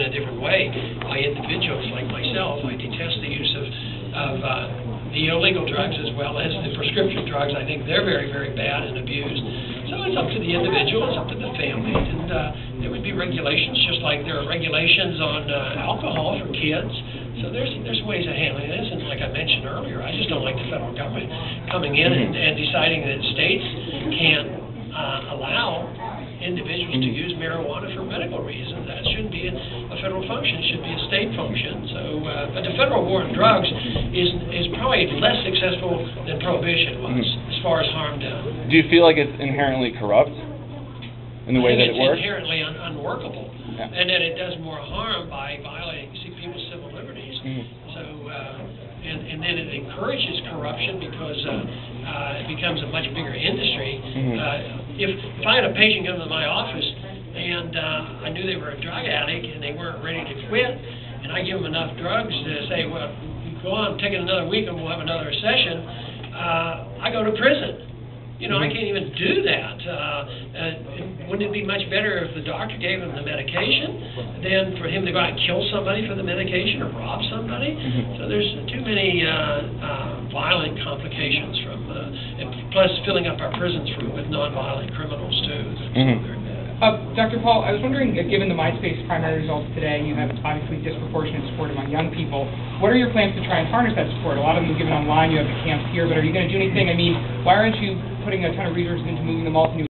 a different way by individuals like myself. I detest the use of the illegal drugs as well as the prescription drugs. I think they're very, very bad and abused. So it's up to the individual, it's up to the family, and there would be regulations, just like there are regulations on alcohol for kids. So there's ways of handling this, and like I mentioned earlier, I just don't like the federal government coming in and deciding that states can't allow individuals to use marijuana for medical reasons. That shouldn't be a federal function. It should be a state function. So, but the federal war on drugs is probably less successful than prohibition was as far as harm done. Do you feel like it's inherently corrupt in the way that it works? It's inherently unworkable, and that it does more harm by violating people's civil liberties. So, and then it encourages corruption because it becomes a much bigger industry. If I had a patient come to my office and I knew they were a drug addict and they weren't ready to quit, and I give them enough drugs to say, well, go on, take it another week and we'll have another session, I go to prison. You know, I can't even do that. Wouldn't it be much better if the doctor gave him the medication than for him to go out and kill somebody for the medication or rob somebody? So there's too many violent complications from, and plus filling up our prisons with nonviolent criminals too. Dr. Paul, I was wondering, given the MySpace primary results today, you have obviously disproportionate support among young people. What are your plans to try and harness that support? A lot of them given online, you have the camps here, but are you going to do anything? I mean, why aren't you putting a ton of resources into moving them all to new